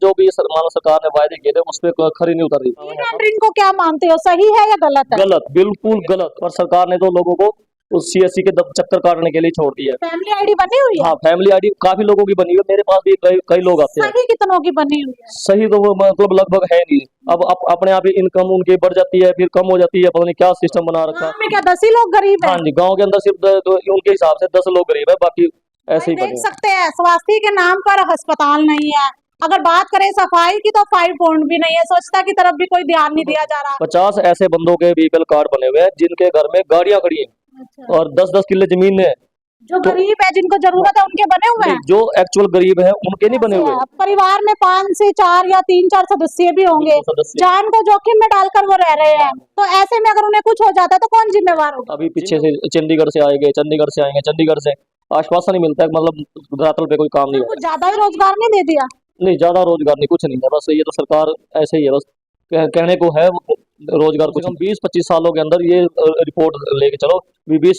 जो भी मानो सरकार ने वायदे किए थे उस पर खरी नहीं उतर रही। टेंडरिंग को क्या मानते हो, सही है या गलत है? गलत, बिल्कुल गलत। और सरकार ने तो लोगों को उस सीएससी के चक्कर काटने के लिए छोड़ दिया है। फैमिली आईडी बनी हुई है? हाँ, फैमिली आईडी काफी लोगों की बनी हुई है, मेरे पास भी कई लोग आते हैं। सही कितनों की बनी हुई है? सही तो वो मतलब लगभग है नहीं। अब अपने आप ही इनकम उनकी बढ़ जाती है, फिर कम हो जाती है, पता नहीं क्या सिस्टम बना रखा गाँव में क्या 10 ही लोग गरीब है? हाँ जी, गांव के अंदर सिर्फ उनके हिसाब से 10 लोग गरीब है, बाकी ऐसे ही देख बने। सकते हैं स्वास्थ्य के नाम पर अस्पताल नहीं है। अगर बात करें सफाई की तो 5 पॉइंट भी नहीं है, स्वच्छता की तरफ भी कोई ध्यान नहीं दिया जा रहा। 50 ऐसे बंदों के बीपीएल कार्ड बने हुए हैं जिनके घर में गाड़ियां खड़ी हैं अच्छा। और 10-10 किले जमीन है। जो गरीब है, जिनको जरूरत है, उनके बने हुए हैं। जो एक्चुअल गरीब है उनके नहीं बने हुए। परिवार में 5 से 4 या 3-4 सदस्य भी होंगे, सदस्य। जान को जोखिम में डालकर वो रह रहे हैं, तो ऐसे में अगर उन्हें कुछ हो जाता है तो कौन जिम्मेवार होगा? अभी पीछे से चंडीगढ़ से आएंगे, चंडीगढ़ से आश्वासन नहीं मिलता है, मतलब धरातल पे कोई काम नहीं कुछ ज्यादा ही रोजगार नहीं दे दिया? नहीं, ज्यादा रोजगार नहीं, कुछ नहीं है, बस ये तो सरकार ऐसे ही है, बस कहने को है रोजगार कुछ। हम 20-25 सालों के अंदर ये रिपोर्ट लेके चलो, 25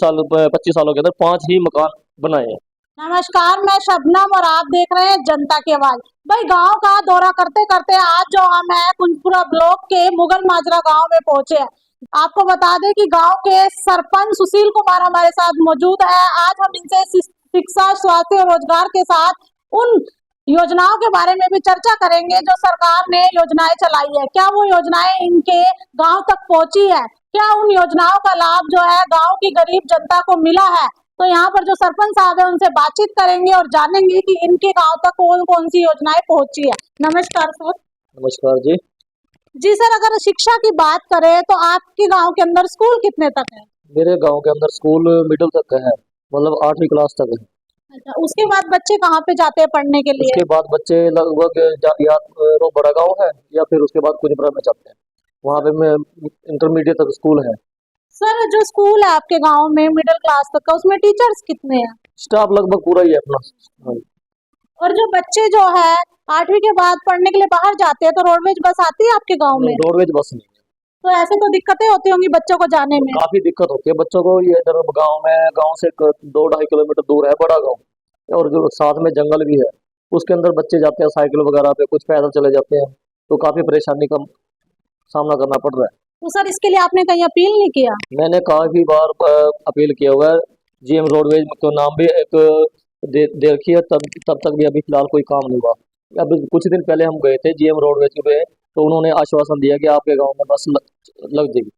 सालों के अंदर 5 ही मकान बनाए हैं। नमस्कार, मैं शबनम और आप देख रहे हैं जनता की आवाज। भाई, गांव का दौरा करते करते आज जो हम है कुंजपुरा ब्लॉक के मुगल माजरा गांव में पहुंचे हैं। आपको बता दें कि गांव के सरपंच सुशील कुमार हमारे साथ मौजूद है। आज हम इनसे शिक्षा, स्वास्थ्य और रोजगार के साथ उन योजनाओं के बारे में भी चर्चा करेंगे जो सरकार ने योजनाएं चलाई है। क्या वो योजनाएं इनके गांव तक पहुंची है? क्या उन योजनाओं का लाभ जो है गांव की गरीब जनता को मिला है? तो यहाँ पर जो सरपंच साहब है उनसे बातचीत करेंगे और जानेंगे कि इनके गांव तक कौन कौन सी योजनाएं पहुंची है। नमस्कार सर। नमस्कार जी। जी सर, अगर शिक्षा की बात करें तो आपके गांव के अंदर स्कूल कितने तक है? मेरे गांव के अंदर स्कूल मिडिल तक का है, मतलब 8वीं क्लास तक है। अच्छा, उसके बाद बच्चे कहाँ पे जाते हैं पढ़ने के लिए? उसके बाद बच्चे लगभग या तो बड़ा गांव है या फिर उसके बाद कुंजपुरा में जाते हैं, वहाँ पे मैं इंटरमीडिएट तक स्कूल है। सर, जो स्कूल है आपके गांव में मिडिल क्लास तक का, उसमें टीचर्स कितने हैं? स्टाफ लगभग पूरा ही है अपना। हाँ। और जो बच्चे जो है 8वीं के बाद पढ़ने के लिए बाहर जाते हैं तो रोडवेज बस आती है आपके गांव में? रोडवेज बस नहीं है। तो ऐसे तो दिक्कतें होती होंगी बच्चों को जाने में? काफी दिक्कत होती है बच्चों को। ये इधर गाँव से 2-2.5 किलोमीटर दूर है बड़ा गाँव, और जो साथ में जंगल भी है, उसके अंदर बच्चे जाते हैं साइकिल वगैरह पे, कुछ पैदल चले जाते हैं, तो काफी परेशानी का सामना करना पड़ रहा है। तो सर, इसके लिए आपने कहीं अपील नहीं किया? मैंने काफी बार अपील किया हुआ है, जीएम रोडवेज को नाम भी एक दे रखी है, तब तक भी अभी फिलहाल कोई काम नहीं हुआ। अभी कुछ दिन पहले हम गए थे जीएम रोडवेज पे, तो उन्होंने आश्वासन दिया कि आपके गांव में बस लग जाएगी।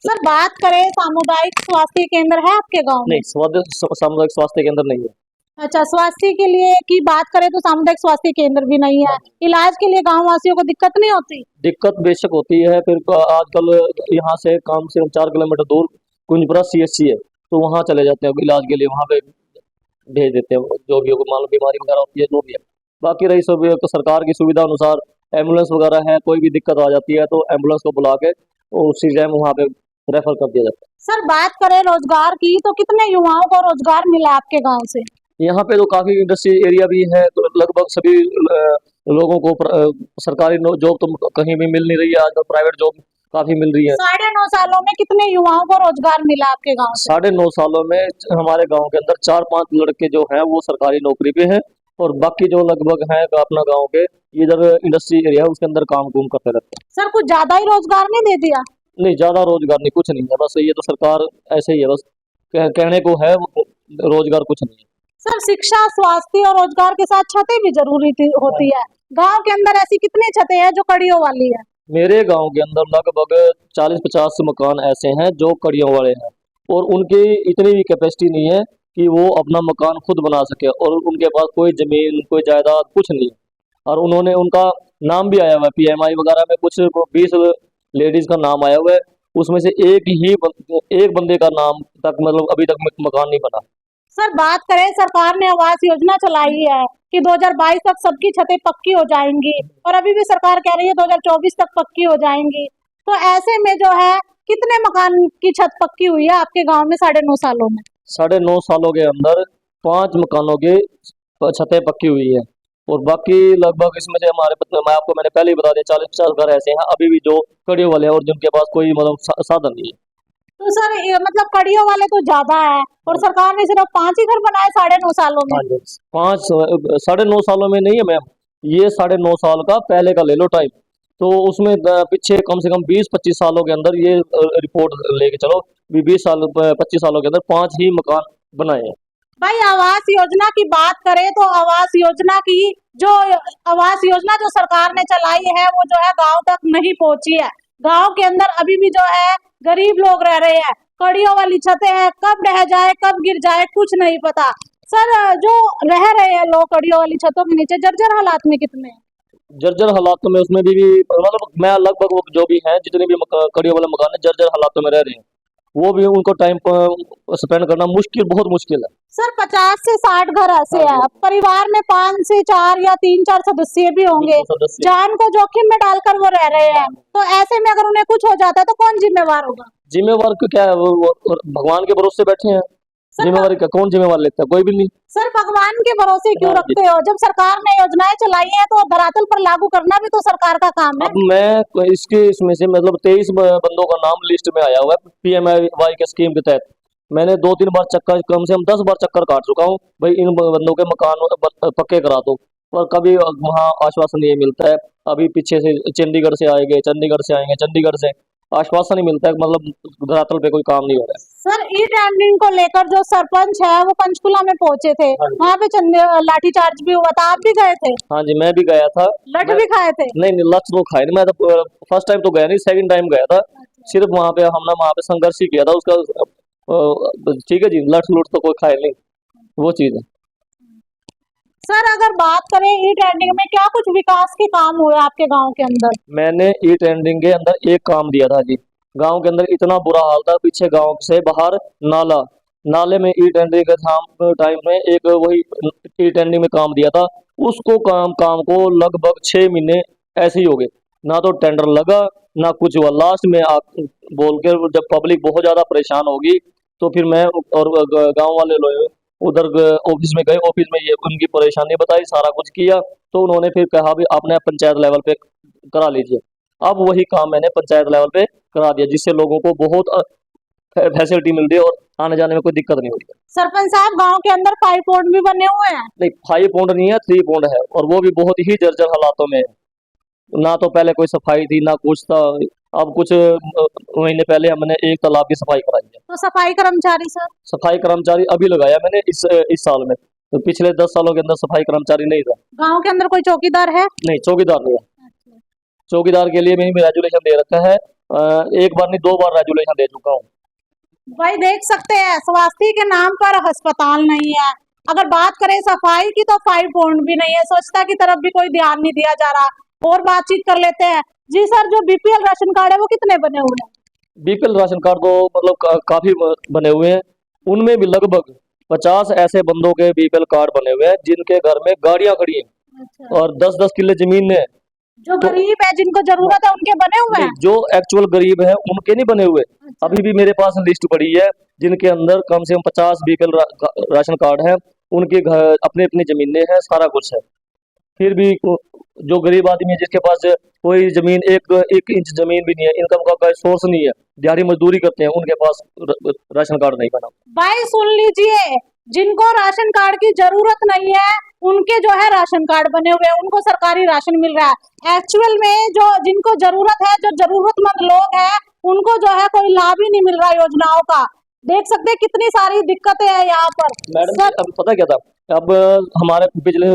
सर, बात करें सामुदायिक स्वास्थ्य केंद्र है आपके गांव में? नहीं, सामुदायिक स्वास्थ्य केंद्र नहीं है। अच्छा, स्वास्थ्य के लिए की बात करें तो सामुदायिक स्वास्थ्य केंद्र भी नहीं है। इलाज के लिए गांव वासियों को दिक्कत नहीं होती? दिक्कत बेशक होती है, फिर आजकल यहाँ से कम से कम 4 किलोमीटर दूर कुंजपुरा सीएससी है, तो वहाँ चले जाते हैं इलाज के लिए, वहाँ पे भेज देते हैं जो भी मान लो बीमारी वगैरह होती है जो भी है। बाकी रही सब तो सरकार की सुविधा अनुसार एम्बुलेंस वगैरह है, कोई भी दिक्कत आ जाती है तो एम्बुलेंस को बुला के उसी टाइम वहाँ पे रेफर कर दिया जाता है। सर, बात करें रोजगार की तो कितने युवाओं को रोजगार मिला आपके गांव से? यहाँ पे तो काफी इंडस्ट्री एरिया भी है, तो लगभग सभी लोगों को सरकारी जॉब तो कहीं भी मिल नहीं रही है, आजकल प्राइवेट जॉब काफी मिल रही है। 9.5 सालों में कितने युवाओं को रोजगार मिला आपके गांव से? 9.5 सालों में हमारे गांव के अंदर 4-5 लड़के जो हैं वो सरकारी नौकरी पे हैं, और बाकी जो लगभग हैं अपना गांव के इधर इंडस्ट्री एरिया है उसके अंदर काम करते रहते हैं। सर, कुछ ज्यादा ही रोजगार नहीं दे दिया? नहीं, ज्यादा रोजगार नहीं, कुछ नहीं है, बस ये तो सरकार ऐसे ही है, बस कहने को है, रोजगार कुछ नहीं है। सर, शिक्षा, स्वास्थ्य और रोजगार के साथ छतें भी जरूरी होती है। गांव के अंदर ऐसी कितनी छतें हैं जो कड़ियों वाली है? मेरे गांव के अंदर लगभग 40-50 मकान ऐसे हैं जो कड़ियों वाले हैं, और उनकी इतनी भी कैपेसिटी नहीं है कि वो अपना मकान खुद बना सके, और उनके पास कोई जमीन, कोई जायदाद कुछ नहीं है। और उन्होंने उनका नाम भी आया हुआ है पीएमआई वगैरह में, कुछ 20 लेडीज का नाम आया हुआ है, उसमें से एक बंदे का नाम तक मतलब अभी तक मकान नहीं बना। सर, बात करें सरकार ने आवास योजना चलाई है कि 2022 तक सबकी छतें पक्की हो जाएंगी, और अभी भी सरकार कह रही है 2024 तक पक्की हो जाएंगी। तो ऐसे में जो है कितने मकान की छत पक्की हुई है आपके गांव में 9.5 सालों में? 9.5 सालों के अंदर 5 मकानों की छतें पक्की हुई है, और बाकी लगभग इसमें से मैंने पहले ही बता दिया 40-50 घर ऐसे हैं अभी भी जो कड़ियों वाले हैं और जिनके पास कोई मतलब साधन नहीं है। तो सर, मतलब कड़ियों वाले तो ज्यादा है, और सरकार ने सिर्फ 5 ही घर बनाए 9.5 सालों में? 5 9.5 सालों में नहीं है मैम, ये 9.5 साल का पहले का ले लो टाइम। तो उसमें पीछे कम से कम 20-25 सालों के अंदर ये रिपोर्ट लेके चलो, 25 सालों के अंदर 5 ही मकान बनाए हैं। भाई आवास योजना की बात करें तो आवास योजना की जो आवास योजना जो सरकार ने चलाई है वो जो है गांव तक नहीं पहुंची है। गांव के अंदर अभी भी जो है गरीब लोग रह रहे हैं, कड़ियों वाली छतें हैं, कब ढह जाए कब गिर जाए कुछ नहीं पता। सर जो रह रहे हैं लोग कड़ियों वाली छतों के नीचे जर्जर हालात में कितने हैं? जर्जर हालातों में उसमें भी मतलब मैं लगभग वो जो भी हैं जितने भी कड़ियों वाले मकान है जर्जर हालातों में रह रहे हैं, वो भी उनको टाइम स्पेंड करना मुश्किल, बहुत मुश्किल है। सर 50 से 60 घर ऐसे हाँ हैं, जी। परिवार में 5 से 4 या 3-4 सदस्य भी होंगे, बिल्कुल सदस्य। जान को जोखिम में डालकर वो रह रहे हैं। तो ऐसे में अगर उन्हें कुछ हो जाता है तो कौन जिम्मेवार होगा? जिम्मेवार क्यों, क्या है वो भगवान के भरोसे बैठे हैं। सर जिम्मेवारी का कौन जिम्मेवार लेता है? कोई भी नहीं। सर भगवान के भरोसे क्यों हाँ जी। रखते हो? जब सरकार ने योजनाएं चलाई हैं तो धरातल पर लागू करना भी तो सरकार का काम है। अब मैं इसके इसमें से मतलब 23 बंदों का नाम लिस्ट में आया हुआ है PMAY के स्कीम के तहत। मैंने 2-3 बार चक्कर, कम से कम 10 बार चक्कर काट चुका हूँ भाई इन बंदों के मकान पक्के करा दो, पर कभी वहाँ आश्वासन ये मिलता है। अभी पीछे से चंडीगढ़ से आएंगे, चंडीगढ़ से आएंगे, चंडीगढ़ से आश्वासन नहीं मिलता है, मतलब धरातल पे कोई काम नहीं हो रहा है। सर ई टेंडरिंग को लेकर जो सरपंच है वो पंचकुला में पहुंचे थे, हाँ जी। वहाँ पे लाठीचार्ज भी हुआ था, आप भी गए थे? हाँ जी, मैं भी गया था। लठ मैं भी खाए थे? नहीं लक्ष्य तो खाए नहीं, मैं तो फर्स्ट टाइम तो गया नहीं, सेकंड टाइम गया था। सिर्फ वहाँ पे हमने वहाँ पे संघर्ष ही किया था उसका। ठीक है जी, लठ लुट तो कोई खाए नहीं, वो चीज है। सर अगर बात करें ई टेंडरिंग में क्या कुछ विकास के काम हुए आपके गांव के अंदर? मैंने ई टेंडरिंग के अंदर एक काम दिया था जी। गांव के अंदर इतना बुरा हाल था, पीछे गांव से बाहर नाला, नाले में ई टेंडरिंग के टाइम में एक वही ई टेंडरिंग में काम दिया था। उसको काम को लगभग 6 महीने ऐसे ही हो गए, ना तो टेंडर लगा ना कुछ हुआ। लास्ट में बोल के जब पब्लिक बहुत ज्यादा परेशान होगी तो फिर मैं और गांव वाले लोग उधर ऑफिस में गए, ऑफिस में ये उनकी परेशानी बताई, सारा कुछ किया। तो उन्होंने फिर कहा भी आपने पंचायत लेवल पे करा लीजिए। अब वही काम मैंने पंचायत लेवल पे करा दिया, जिससे लोगों को बहुत फैसिलिटी मिल रही है और आने जाने में कोई दिक्कत नहीं हो रही है। सरपंच साहब गांव के अंदर 5 पॉइंट भी बने हुए हैं। नहीं 5 पॉइंट नहीं है, 3 पॉइंट है, और वो भी बहुत ही जर्जर हालातों में है। ना तो पहले कोई सफाई थी ना कुछ था। अब कुछ महीने पहले हमने एक तालाब की सफाई कराई है। तो सफाई कर्मचारी सर? सफाई कर्मचारी अभी लगाया मैंने इस साल में, तो पिछले 10 सालों के अंदर सफाई कर्मचारी नहीं था। गांव के अंदर कोई चौकीदार है? नहीं, चौकीदार नहीं है। चौकीदार के लिए मैंने रेजुलेशन दे रखा है, एक बार नहीं 2 बार रेजुलेशन दे चुका हूँ। भाई देख सकते हैं स्वास्थ्य के नाम पर अस्पताल नहीं है। अगर बात करें सफाई की तो 5 पॉइंट भी नहीं है, स्वच्छता की तरफ भी कोई ध्यान नहीं दिया जा रहा। और बातचीत कर लेते हैं जी सर, जो BPL राशन कार्ड है वो कितने बने हुए हैं? बीपीएल राशन कार्ड तो मतलब काफी बने हुए हैं। उनमें भी लगभग 50 ऐसे बंदों के बीपीएल कार्ड बने हुए हैं जिनके घर में गाड़ियां खड़ी हैं अच्छा। और 10-10 किले जमीन है। जो तो गरीब है जिनको जरूरत है उनके बने हुए नहीं, हैं? जो एक्चुअल गरीब है उनके नहीं बने हुए। अच्छा। अभी भी मेरे पास लिस्ट पड़ी है जिनके अंदर कम से कम 50 बीपीएल राशन कार्ड है, उनके घर अपनी अपनी जमीनें हैं, सारा कुछ है। फिर भी जो गरीब आदमी है जिसके पास कोई जमीन एक इंच जमीन भी नहीं है, इनकम का कोई सोर्स नहीं है, दिहाड़ी मजदूरी करते हैं, उनके पास राशन कार्ड नहीं बना। भाई सुन लीजिए, जिनको राशन कार्ड की जरूरत नहीं है उनके जो है राशन कार्ड बने हुए हैं, उनको सरकारी राशन मिल रहा है। एक्चुअल में जो जिनको जरूरत है, जो जरूरतमंद लोग हैं, उनको जो है कोई लाभ ही नहीं मिल रहा योजनाओं का। देख सकते हैं कितनी सारी दिक्कतें हैं यहाँ पर। मैडम जी, अब पता क्या था, अब हमारे पिछले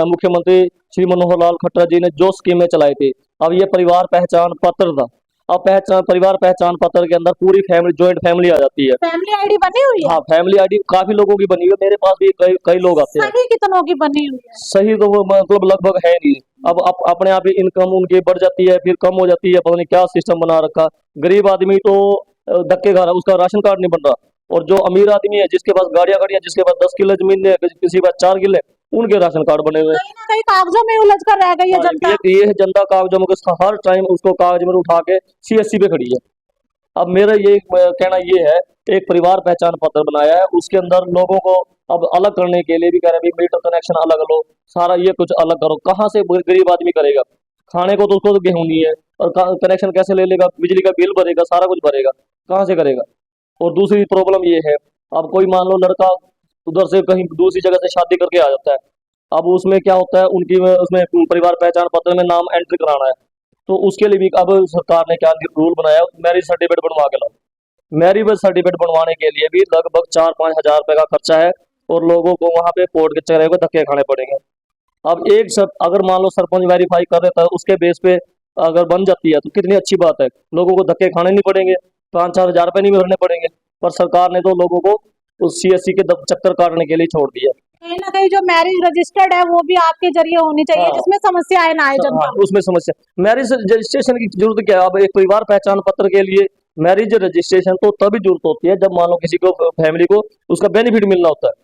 मुख्यमंत्री श्री मनोहर लाल खट्टर जी ने जो स्कीमें चलाई थी, अब ये परिवार पहचान पत्र था। अब परिवार पहचान पत्र के अंदर पूरी फैमिली, जॉइंट फैमिली आ जाती है। फैमिली आईडी बनी हुई है? हाँ, फैमिली आईडी काफी लोगों की बनी हुई है, मेरे पास भी कई लोग आते हैं। सही कितनों की बनी हुई है? सही तो वो मतलब लगभग है नहीं। अब अपने आप ही इनकम उनकी बढ़ जाती है, फिर कम हो जाती है, पता नहीं क्या सिस्टम बना रखा। गरीब आदमी तो धक्के खा रहा, उसका राशन कार्ड नहीं बन रहा। और जो अमीर आदमी है जिसके पास गाड़ियां, जिसके पास 10 किले जमीन है, किसी के पास 4 किले, उनके राशन कार्ड बने हुए हैं। कहीं ना कहीं कागजों में उलझ कर रह गई है जनता। ये है जनता कागजों में, हर टाइम उसको कागज में उठा के CSC पे खड़ी है। अब मेरा ये कहना ये है, एक परिवार पहचान पत्र बनाया है, उसके अंदर लोगों को अब अलग करने के लिए भी कह रहे हैं मीटर कनेक्शन अलग लो, सारा ये कुछ अलग करो। कहाँ से गरीब आदमी करेगा? खाने को तो उसको तो गेहूं नहीं है, और कनेक्शन कैसे ले लेगा? बिजली का बिल भरेगा, सारा कुछ भरेगा, कहाँ से करेगा? और दूसरी प्रॉब्लम ये है, अब कोई मान लो लड़का उधर से कहीं दूसरी जगह से शादी करके आ जाता है, अब उसमें क्या होता है, उनकी उसमें परिवार पहचान पत्र में नाम एंट्री कराना है, तो उसके लिए भी अब सरकार ने क्या रूल बनाया, मैरिज सर्टिफिकेट बनवा के लाओ। मैरिज सर्टिफिकेट बनवाने के लिए भी लगभग 4-5 हज़ार रुपए का खर्चा है, और लोगों को वहां पे कोर्ट के चेहरे को धक्के खाने पड़ेंगे। अब एक सब अगर मान लो सरपंच वेरीफाई कर देता है, उसके बेस पे अगर बन जाती है तो कितनी अच्छी बात है, लोगों को धक्के खाने नहीं पड़ेंगे, 5-4 हज़ार रुपए नहीं भरने पड़ेंगे। पर सरकार ने तो लोगों को उस CSC के चक्कर काटने के लिए छोड़ दिया। कहीं ना कहीं जो मैरिज रजिस्टर्ड है वो भी आपके जरिए होनी चाहिए, हाँ। जिसमें समस्याएं ना आए जनता हाँ, उसमें समस्या, मैरिज रजिस्ट्रेशन की जरूरत क्या है? अब एक परिवार पहचान पत्र के लिए मैरिज रजिस्ट्रेशन तो तभी जरूरत होती है जब मान लो किसी को, फैमिली को उसका बेनिफिट मिलना होता है।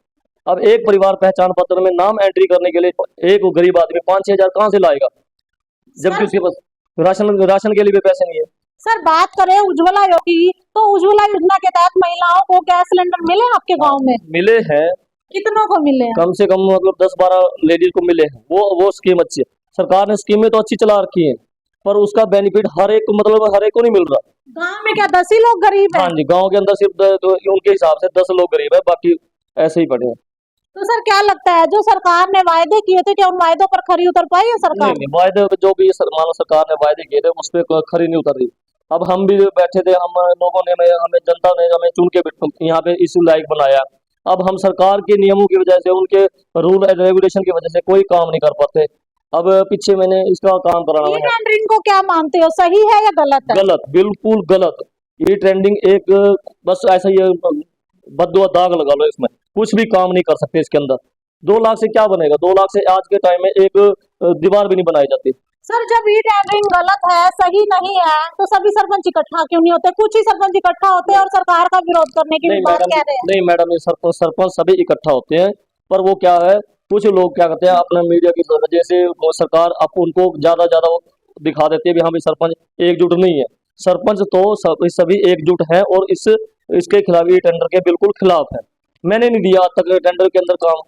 अब एक परिवार पहचान पत्र में नाम एंट्री करने के लिए एक गरीब आदमी 5-6 हज़ार कहाँ से लाएगा, जबकि उसके पास राशन राशन के लिए भी पैसे नहीं है। सर बात करें उज्ज्वला योजना की, तो उज्ज्वला योजना के तहत महिलाओं को गैस सिलेंडर मिले आपके गांव में? मिले हैं, कितनों को मिले हैं? कम से कम मतलब 10-12 लेडीज को मिले हैं। वो स्कीम अच्छी है, सरकार ने स्कीमें तो अच्छी चला रखी है, पर उसका बेनिफिट हर एक मतलब हर एक को नहीं मिल रहा। गांव में क्या 10 ही लोग गरीब हैं? हाँ जी, गांव के अंदर सिर्फ तो उनके हिसाब से 10 लोग गरीब है, बाकी ऐसे ही पड़े हैं। तो सर क्या लगता है, जो सरकार ने वायदे किए थे, क्या उन वायदों पर खरी उतर पाई है सरकार? नहीं, वायदे जो भी मानो सरकार ने वायदे किए थे उस पर खरी नहीं उतर रही। अब हम भी बैठे थे, हम लोगों ने हमें जनता ने हमें चुन के यहाँ पे इस लायक बनाया। अब हम सरकार के नियमों की वजह से, उनके रूल एंड रेगुलेशन की वजह से कोई काम नहीं कर पाते। अब पीछे मैंने इसका काम कराना ई है। टेंडरिंग को क्या मानते हो, सही है या गलत है? गलत, बिल्कुल गलत। ये ट्रेंडिंग एक बस ऐसा ही बद्दुआ दाग लगा लो, इसमें कुछ भी काम नहीं कर सकते इसके अंदर। 2 लाख से क्या बनेगा? 2 लाख से आज के टाइम में एक दीवार भी नहीं बनाई जाती। सर जब ई टेंडरिंग गलत है, सही नहीं है, तो सभी सरपंच इकट्ठा क्यों नहीं होते? कुछ ही सरपंच इकट्ठा होते हैं और सरकार का विरोध करने की भी बात कह रहे हैं। नहीं मैडम, ये सरपंच सभी इकट्ठा होते हैं, पर वो क्या है, कुछ लोग क्या करते हैं अपना मीडिया की वजह से, वो सरकार अब उनको ज्यादा दिखा देती है भी हाँ भी सरपंच एकजुट नहीं है। सरपंच तो सभी एकजुट हैं, और इसके खिलाफ, ये टेंडर के बिल्कुल खिलाफ है। मैंने नहीं दिया आज तक टेंडर के अंदर काम,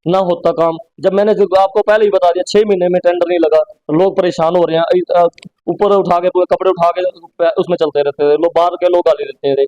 ना होता काम। जब मैंने जो आपको पहले ही बता दिया, 6 महीने में टेंडर नहीं लगा, लोग परेशान हो रहे हैं। ऊपर उठा के पूरे कपड़े उठा के उसमें चलते रहते थे लोग, बाहर के लोग गाली देते थे।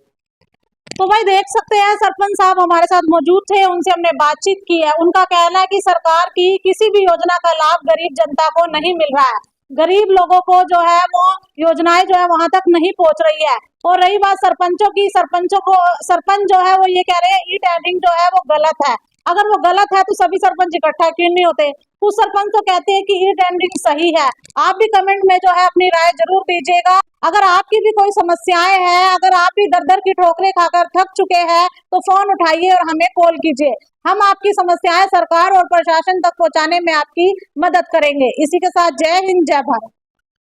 तो भाई देख सकते हैं, सरपंच साहब हमारे साथ मौजूद थे, उनसे हमने बातचीत की है। उनका कहना है कि सरकार की किसी भी योजना का लाभ गरीब जनता को नहीं मिल रहा है, गरीब लोगों को जो है वो योजनाएं जो है वहां तक नहीं पहुंच रही है। और रही बात सरपंचों की, सरपंच जो है वो ये कह रहे हैं ई टेंडरिंग जो है वो गलत है। अगर वो गलत है तो सभी सरपंच इकट्ठा क्यों नहीं होते? कुछ सरपंच तो कहते हैं कि ई टेंडरिंग सही है। आप भी कमेंट में जो है अपनी राय जरूर दीजिएगा। अगर आपकी भी कोई समस्याएं हैं, अगर आप भी दर की ठोकरें खाकर थक चुके हैं, तो फोन उठाइए और हमें कॉल कीजिए। हम आपकी समस्याएं सरकार और प्रशासन तक पहुंचाने में आपकी मदद करेंगे। इसी के साथ जय हिंद, जय भारत।